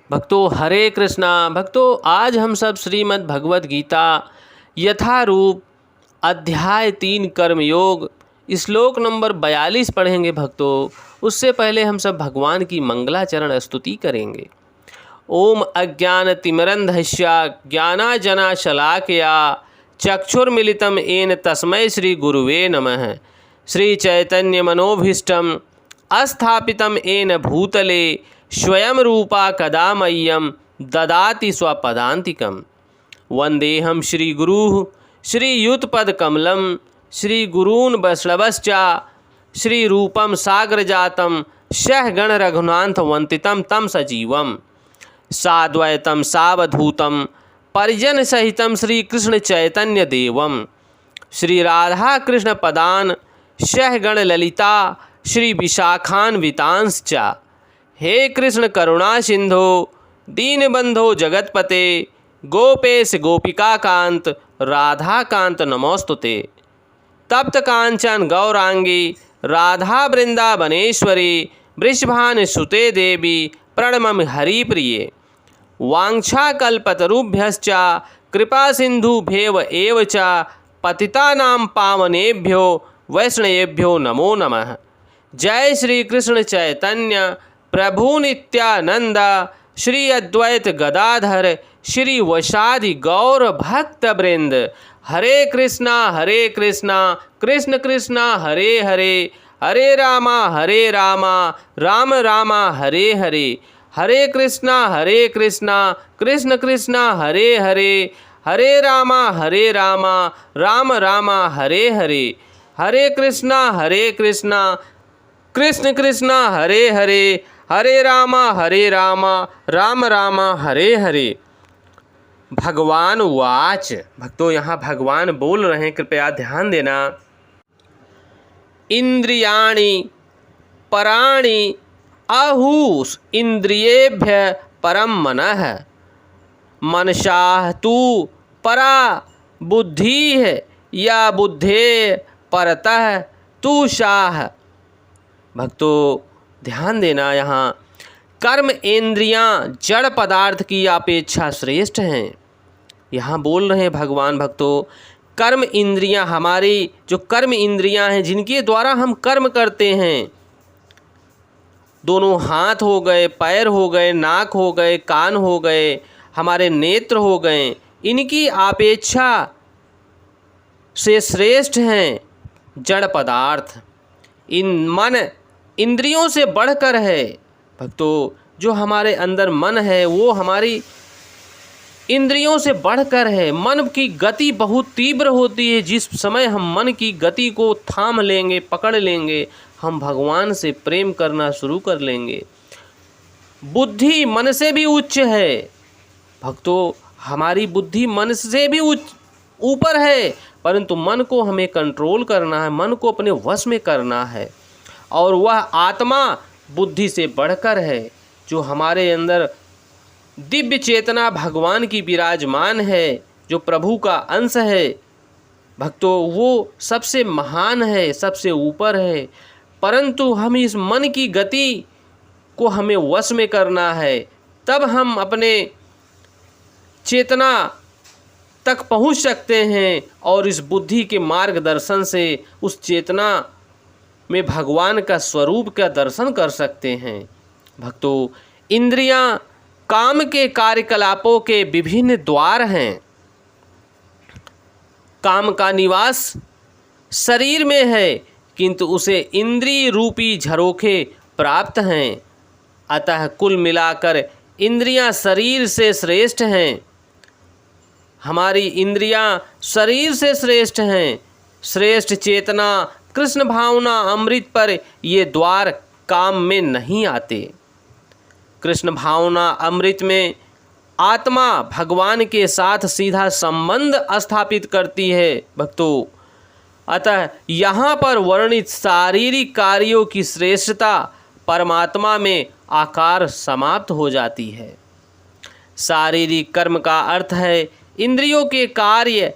भक्तों हरे कृष्णा। भक्तों आज हम सब श्रीमद् भगवत गीता यथारूप अध्याय 3 कर्मयोग श्लोक नंबर 42 पढ़ेंगे। भक्तों उससे पहले हम सब भगवान की मंगलाचरण स्तुति करेंगे। ओम अज्ञानतिमिरन्धस्य ज्ञानांजनशलाकया चक्षुर्मिलितं येन तस्मै श्री गुरुवे नमः। श्री चैतन्य मनोभीष्टं स्थापितं येन भूतले स्वयं रूपा कदा मह्यं ददाति स्वपदान्तिकं। वन्देऽहं श्रीगुरुः श्रीयुतपदकमलं श्रीगुरून् वैष्णवश्च श्रीरूपं साग्रजातं सहगण रघुनाथवन्दितं तं सजीवं साद्वैतं सावधूतं परिजनसहितं श्रीकृष्णचैतन्यदेवं श्रीराधाकृष्णपदान् सहगण ललिता श्रीविशाखान्वितांश्च। हे कृष्ण करुणा सिंधो दीनबंधो जगतपते गोपेश गोपिकाकांत राधाकांत नमोस्तुते। तप्त कांचन गौरांगी राधा वृंदावनेश्वरी वृषभानुसुते देवी प्रणममि हरिप्रिये। वाञ्छाकल्पतरुभ्यश्च कृपा सिंधुभ्येव एव च पतितानां पावनेभ्यो वैष्णवेभ्यो नमो नमः। जय श्री कृष्ण चैतन्य प्रभु नित्यानंद श्री अद्वैत गदाधर श्री वैशादि गौर भक्त वृंद। हरे कृष्णा कृष्ण कृष्णा हरे हरे हरे रामा राम रामा हरे हरे। हरे कृष्णा कृष्ण कृष्णा हरे हरे हरे रामा राम रामा हरे हरे। हरे कृष्णा कृष्ण कृष्णा हरे हरे हरे रामा राम रामा हरे हरे। भगवान वाच। भक्तों यहाँ भगवान बोल रहे हैं, कृपया ध्यान देना। इंद्रियाणि पराणि आहूष इंद्रियेभ्य परम मनः मनसाः तु परा बुद्धि है या बुद्धे परतः तु शाह। भक्तों ध्यान देना, यहाँ कर्म इंद्रियां जड़ पदार्थ की अपेक्षा श्रेष्ठ हैं। यहाँ बोल रहे हैं भगवान। भक्तों कर्म इंद्रियां, हमारी जो कर्म इंद्रियां हैं जिनके द्वारा हम कर्म करते हैं, दोनों हाथ हो गए, पैर हो गए, नाक हो गए, कान हो गए, हमारे नेत्र हो गए, इनकी अपेक्षा से श्रेष्ठ हैं जड़ पदार्थ। इन मन इंद्रियों से बढ़कर है। भक्तों जो हमारे अंदर मन है वो हमारी इंद्रियों से बढ़कर है। मन की गति बहुत तीव्र होती है। जिस समय हम मन की गति को थाम लेंगे, पकड़ लेंगे, हम भगवान से प्रेम करना शुरू कर लेंगे। बुद्धि मन से भी उच्च है। भक्तों हमारी बुद्धि मन से भी ऊपर है, परंतु मन को हमें कंट्रोल करना है, मन को अपने वश में करना है। और वह आत्मा बुद्धि से बढ़कर है, जो हमारे अंदर दिव्य चेतना भगवान की विराजमान है, जो प्रभु का अंश है। भक्तों वो सबसे महान है, सबसे ऊपर है, परंतु हम इस मन की गति को हमें वश में करना है, तब हम अपने चेतना तक पहुंच सकते हैं और इस बुद्धि के मार्गदर्शन से उस चेतना में भगवान का स्वरूप का दर्शन कर सकते हैं। भक्तों इंद्रियां काम के कार्यकलापों के विभिन्न द्वार हैं। काम का निवास शरीर में है, किंतु उसे इंद्रिय रूपी झरोखे प्राप्त हैं। अतः कुल मिलाकर इंद्रियां शरीर से श्रेष्ठ हैं। हमारी इंद्रियां शरीर से श्रेष्ठ हैं। श्रेष्ठ चेतना कृष्ण भावना अमृत पर ये द्वार काम में नहीं आते। कृष्ण भावना अमृत में आत्मा भगवान के साथ सीधा संबंध स्थापित करती है। भक्तों अतः यहाँ पर वर्णित शारीरिक कार्यों की श्रेष्ठता परमात्मा में आकार समाप्त हो जाती है। शारीरिक कर्म का अर्थ है इंद्रियों के कार्य,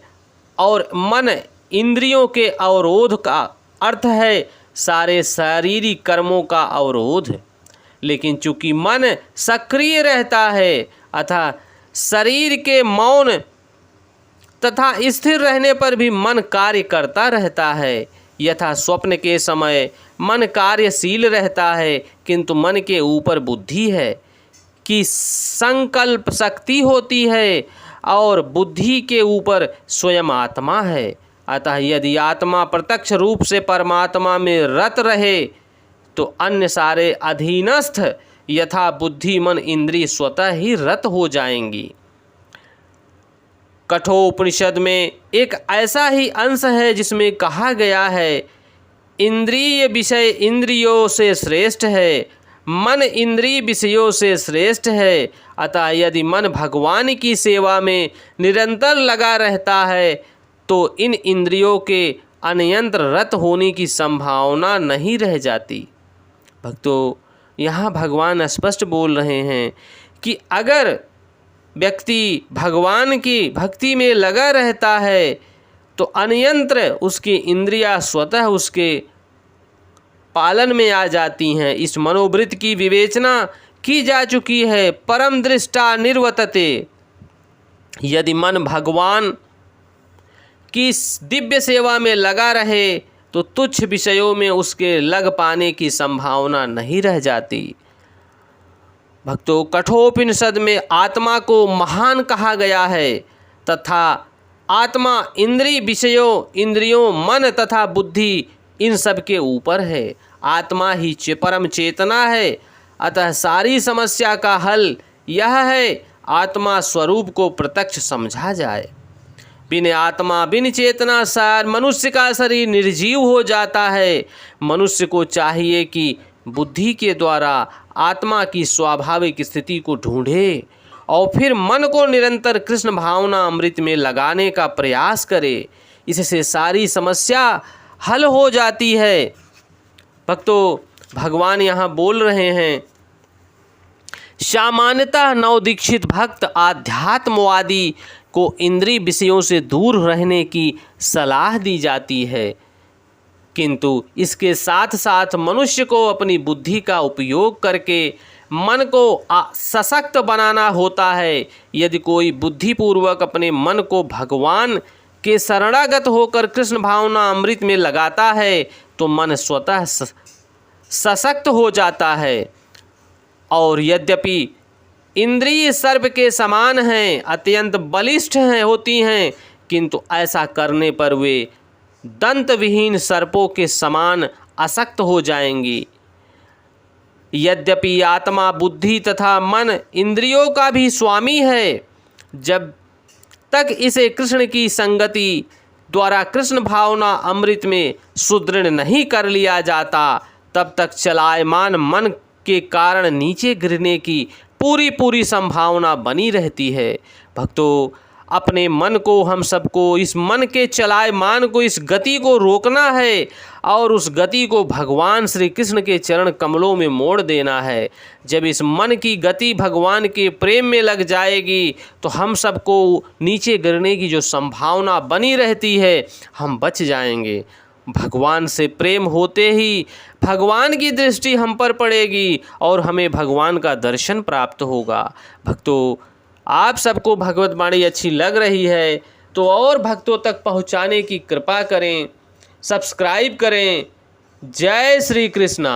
और मन इंद्रियों के अवरोध का अर्थ है सारे शारीरिक कर्मों का अवरोध। लेकिन चूंकि मन सक्रिय रहता है अतः शरीर के मौन तथा स्थिर रहने पर भी मन कार्य करता रहता है। यथा स्वप्न के समय मन कार्यशील रहता है, किंतु मन के ऊपर बुद्धि है कि संकल्प शक्ति होती है और बुद्धि के ऊपर स्वयं आत्मा है। अतः यदि आत्मा प्रत्यक्ष रूप से परमात्मा में रत रहे तो अन्य सारे अधीनस्थ यथा बुद्धि मन इंद्रिय स्वतः ही रत हो जाएंगी। कठोपनिषद में एक ऐसा ही अंश है जिसमें कहा गया है, इंद्रिय विषय इंद्रियों से श्रेष्ठ है, मन इंद्रिय विषयों से श्रेष्ठ है। अतः यदि मन भगवान की सेवा में निरंतर लगा रहता है तो इन इंद्रियों के अनियंत्र रत होने की संभावना नहीं रह जाती। भक्तों, यहाँ भगवान स्पष्ट बोल रहे हैं कि अगर व्यक्ति भगवान की भक्ति में लगा रहता है तो अनियंत्र उसकी इंद्रियां स्वतः उसके पालन में आ जाती हैं। इस मनोवृत्ति की विवेचना की जा चुकी है। परम दृष्टा निर्वर्तते। यदि मन भगवान की दिव्य सेवा में लगा रहे तो तुच्छ विषयों में उसके लग पाने की संभावना नहीं रह जाती। भक्तों, कठोपनिषद में आत्मा को महान कहा गया है तथा आत्मा इंद्रिय विषयों इंद्रियों मन तथा बुद्धि इन सब के ऊपर है। आत्मा ही परम चेतना है। अतः सारी समस्या का हल यह है आत्मा स्वरूप को प्रत्यक्ष समझा जाए। बिन आत्मा बिन चेतना सार मनुष्य का शरीर निर्जीव हो जाता है। मनुष्य को चाहिए कि बुद्धि के द्वारा आत्मा की स्वाभाविक स्थिति को ढूंढे और फिर मन को निरंतर कृष्ण भावना अमृत में लगाने का प्रयास करे। इससे सारी समस्या हल हो जाती है। भक्तों, भगवान यहाँ बोल रहे हैं, सामान्यतः नवदीक्षित भक्त आध्यात्मवादी को इंद्रिय विषयों से दूर रहने की सलाह दी जाती है, किंतु इसके साथ साथ मनुष्य को अपनी बुद्धि का उपयोग करके मन को सशक्त बनाना होता है। यदि कोई बुद्धिपूर्वक अपने मन को भगवान के शरणागत होकर कृष्ण भावना अमृत में लगाता है तो मन स्वतः सशक्त हो जाता है। और यद्यपि इंद्रिय सर्प के समान हैं, अत्यंत बलिष्ठ होती हैं, किंतु ऐसा करने पर वे दंत विहीन सर्पों के समान अशक्त हो जाएंगी। यद्यपि आत्मा बुद्धि तथा मन इंद्रियों का भी स्वामी है, जब तक इसे कृष्ण की संगति द्वारा कृष्ण भावना अमृत में सुदृढ़ नहीं कर लिया जाता, तब तक चलायमान मन के कारण नीचे गिरने की पूरी संभावना बनी रहती है। भक्तों, अपने मन को हम सबको, इस मन के चलायमान को, इस गति को रोकना है और उस गति को भगवान श्री कृष्ण के चरण कमलों में मोड़ देना है। जब इस मन की गति भगवान के प्रेम में लग जाएगी तो हम सबको नीचे गिरने की जो संभावना बनी रहती है हम बच जाएंगे। भगवान से प्रेम होते ही भगवान की दृष्टि हम पर पड़ेगी और हमें भगवान का दर्शन प्राप्त होगा। भक्तों, आप सबको भगवत वाणी अच्छी लग रही है तो और भक्तों तक पहुंचाने की कृपा करें, सब्सक्राइब करें। जय श्री कृष्णा।